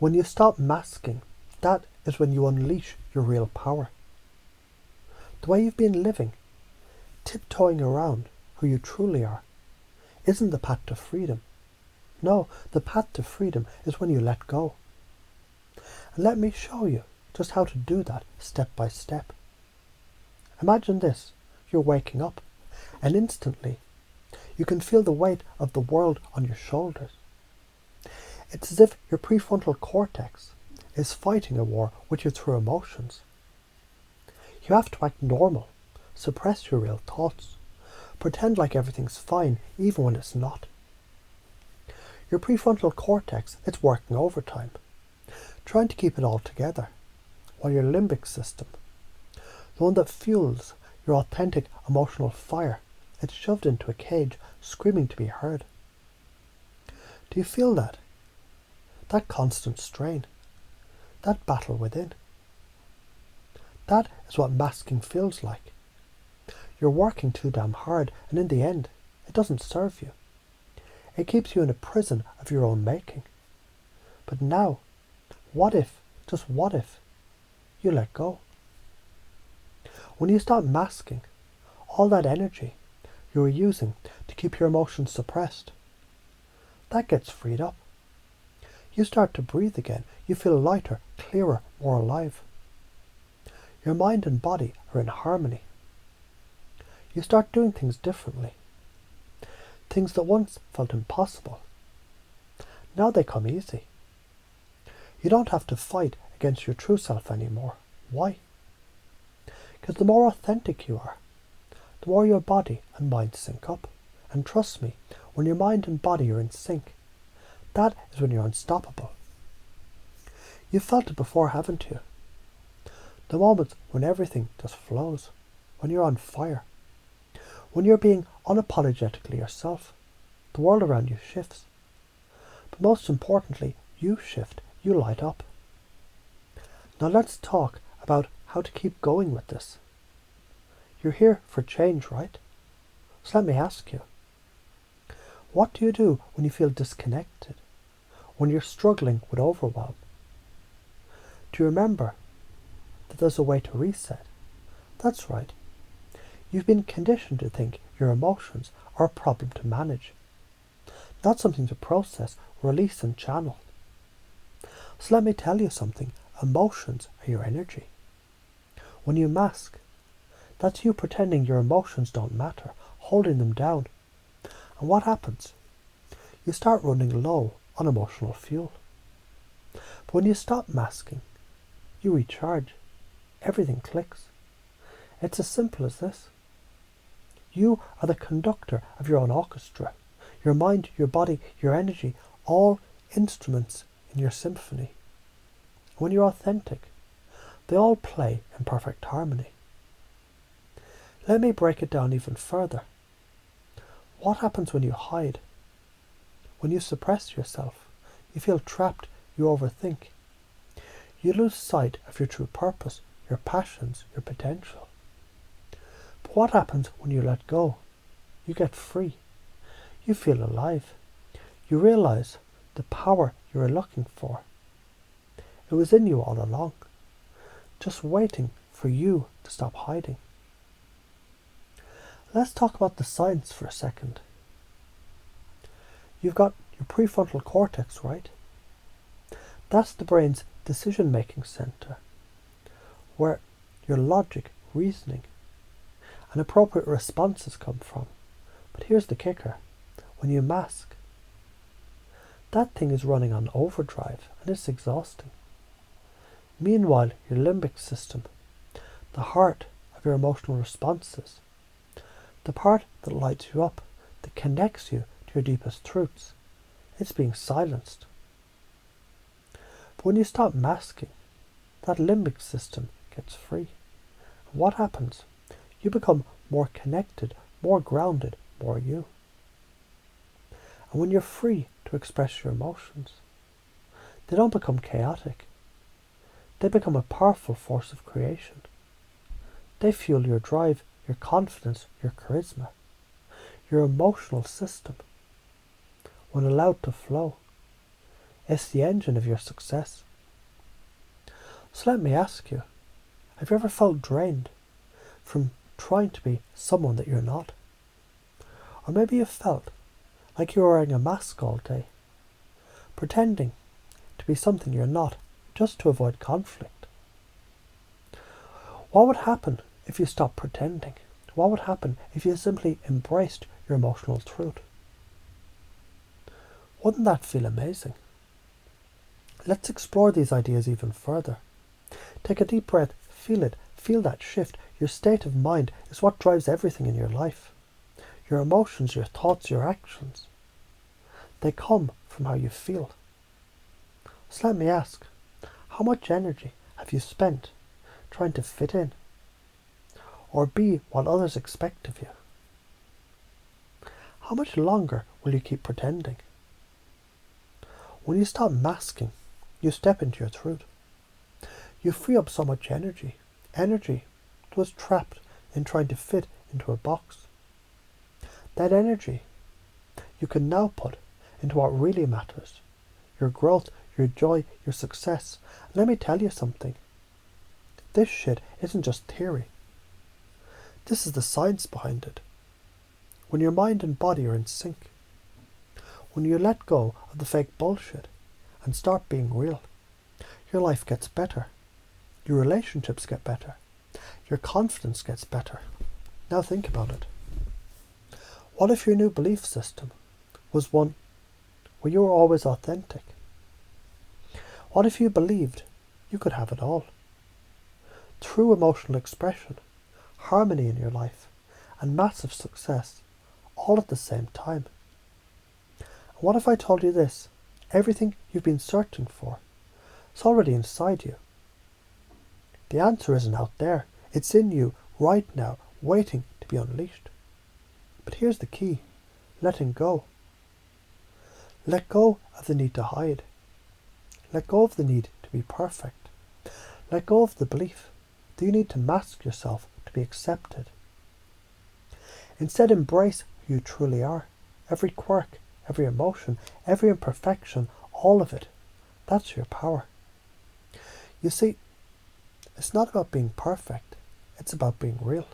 When you stop masking, that is when you unleash your real power. The way you've been living, tiptoeing around who you truly are, isn't the path to freedom. No, the path to freedom is when you let go. And let me show you just how to do that step by step. Imagine this, you're waking up, and instantly you can feel the weight of the world on your shoulders. It's as if your prefrontal cortex is fighting a war with your true emotions. You have to act normal, suppress your real thoughts, pretend like everything's fine even when it's not. Your prefrontal cortex is working overtime, trying to keep it all together, while your limbic system, the one that fuels your authentic emotional fire, it's shoved into a cage, screaming to be heard. Do you feel that? That constant strain, that battle within. That is what masking feels like. You're working too damn hard, and in the end, it doesn't serve you. It keeps you in a prison of your own making. But now, what if, just what if, you let go? When you stop masking, all that energy you were using to keep your emotions suppressed, that gets freed up. You start to breathe again. You feel lighter, clearer, more alive. Your mind and body are in harmony. You start doing things differently. Things that once felt impossible, now they come easy. You don't have to fight against your true self anymore. Why? Because the more authentic you are, the more your body and mind sync up. And trust me, when your mind and body are in sync, that is when you're unstoppable. You've felt it before, haven't you? The moments when everything just flows, when you're on fire, when you're being unapologetically yourself, the world around you shifts. But most importantly, you shift, you light up. Now let's talk about how to keep going with this. You're here for change, right? So let me ask you, what do you do when you feel disconnected, when you're struggling with overwhelm? Do you remember that there's a way to reset? That's right. You've been conditioned to think your emotions are a problem to manage, not something to process, release and channel. So let me tell you something. Emotions are your energy. When you mask, that's you pretending your emotions don't matter, holding them down. And what happens? You start running low on emotional fuel. But when you stop masking, you recharge. Everything clicks. It's as simple as this. You are the conductor of your own orchestra. Your mind, your body, your energy, all instruments in your symphony. When you're authentic, they all play in perfect harmony. Let me break it down even further. What happens when you hide? When you suppress yourself, you feel trapped, you overthink. You lose sight of your true purpose, your passions, your potential. But what happens when you let go? You get free. You feel alive. You realize the power you were looking for. It was in you all along, just waiting for you to stop hiding. Let's talk about the science for a second. You've got your prefrontal cortex, right? That's the brain's decision-making center, where your logic, reasoning, and appropriate responses come from. But here's the kicker. When you mask, that thing is running on overdrive and it's exhausting. Meanwhile, your limbic system, the heart of your emotional responses, the part that lights you up, that connects you to your deepest truths, it's being silenced. But when you stop masking, that limbic system gets free. And what happens? You become more connected, more grounded, more you. And when you're free to express your emotions, they don't become chaotic. They become a powerful force of creation. They fuel your drive, your confidence, your charisma, your emotional system. When allowed to flow, It's the engine of your success. So let me ask you, have you ever felt drained from trying to be someone that you're not? Or maybe you felt like you were wearing a mask all day, pretending to be something you're not just to avoid conflict. What would happen if you stopped pretending? What would happen if you simply embraced your emotional truth? Wouldn't that feel amazing? Let's explore these ideas even further. Take a deep breath, feel it, feel that shift. Your state of mind is what drives everything in your life. Your emotions, your thoughts, your actions. They come from how you feel. So let me ask, how much energy have you spent trying to fit in or be what others expect of you? How much longer will you keep pretending? When you stop masking, you step into your truth. You free up so much energy that was trapped in trying to fit into a box. That energy you can now put into what really matters, your growth, your joy, your success. And let me tell you something. This shit isn't just theory. This is the science behind it. When your mind and body are in sync, when you let go of the fake bullshit and start being real, your life gets better. Your relationships get better. Your confidence gets better. Now think about it. What if your new belief system was one where you were always authentic? What if you believed you could have it all? True emotional expression, harmony in your life, and massive success, all at the same time. And what if I told you this? Everything you've been searching for, it's already inside you. The answer isn't out there. It's in you right now, waiting to be unleashed. But here's the key. Letting go. Let go of the need to hide. Let go of the need to be perfect. Let go of the belief that you need to mask yourself to be accepted. Instead, embrace who you truly are. Every quirk, every emotion, every imperfection, all of it. That's your power. You see, it's not about being perfect. It's about being real.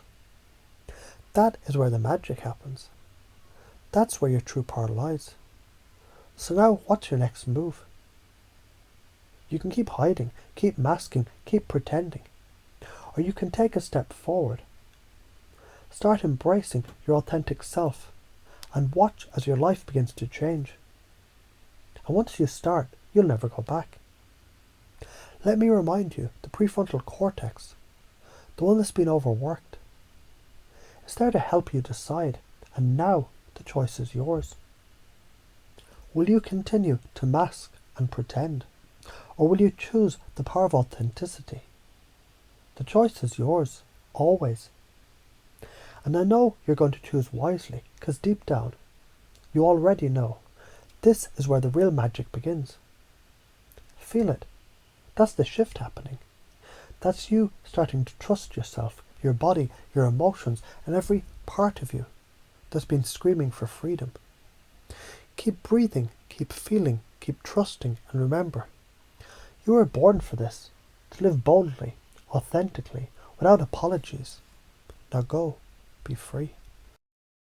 That is where the magic happens. That's where your true power lies. So now, what's your next move? You can keep hiding, keep masking, keep pretending. Or you can take a step forward. Start embracing your authentic self and watch as your life begins to change. And once you start, you'll never go back. Let me remind you, the prefrontal cortex, the one that's been overworked, is there to help you decide, and now the choice is yours. Will you continue to mask and pretend, or will you choose the power of authenticity? The choice is yours, always. And I know you're going to choose wisely, because deep down, you already know this is where the real magic begins. Feel it. That's the shift happening. That's you starting to trust yourself, your body, your emotions, and every part of you that's been screaming for freedom. Keep breathing, keep feeling, keep trusting, and remember, you were born for this, to live boldly, authentically, without apologies. Now go, be free.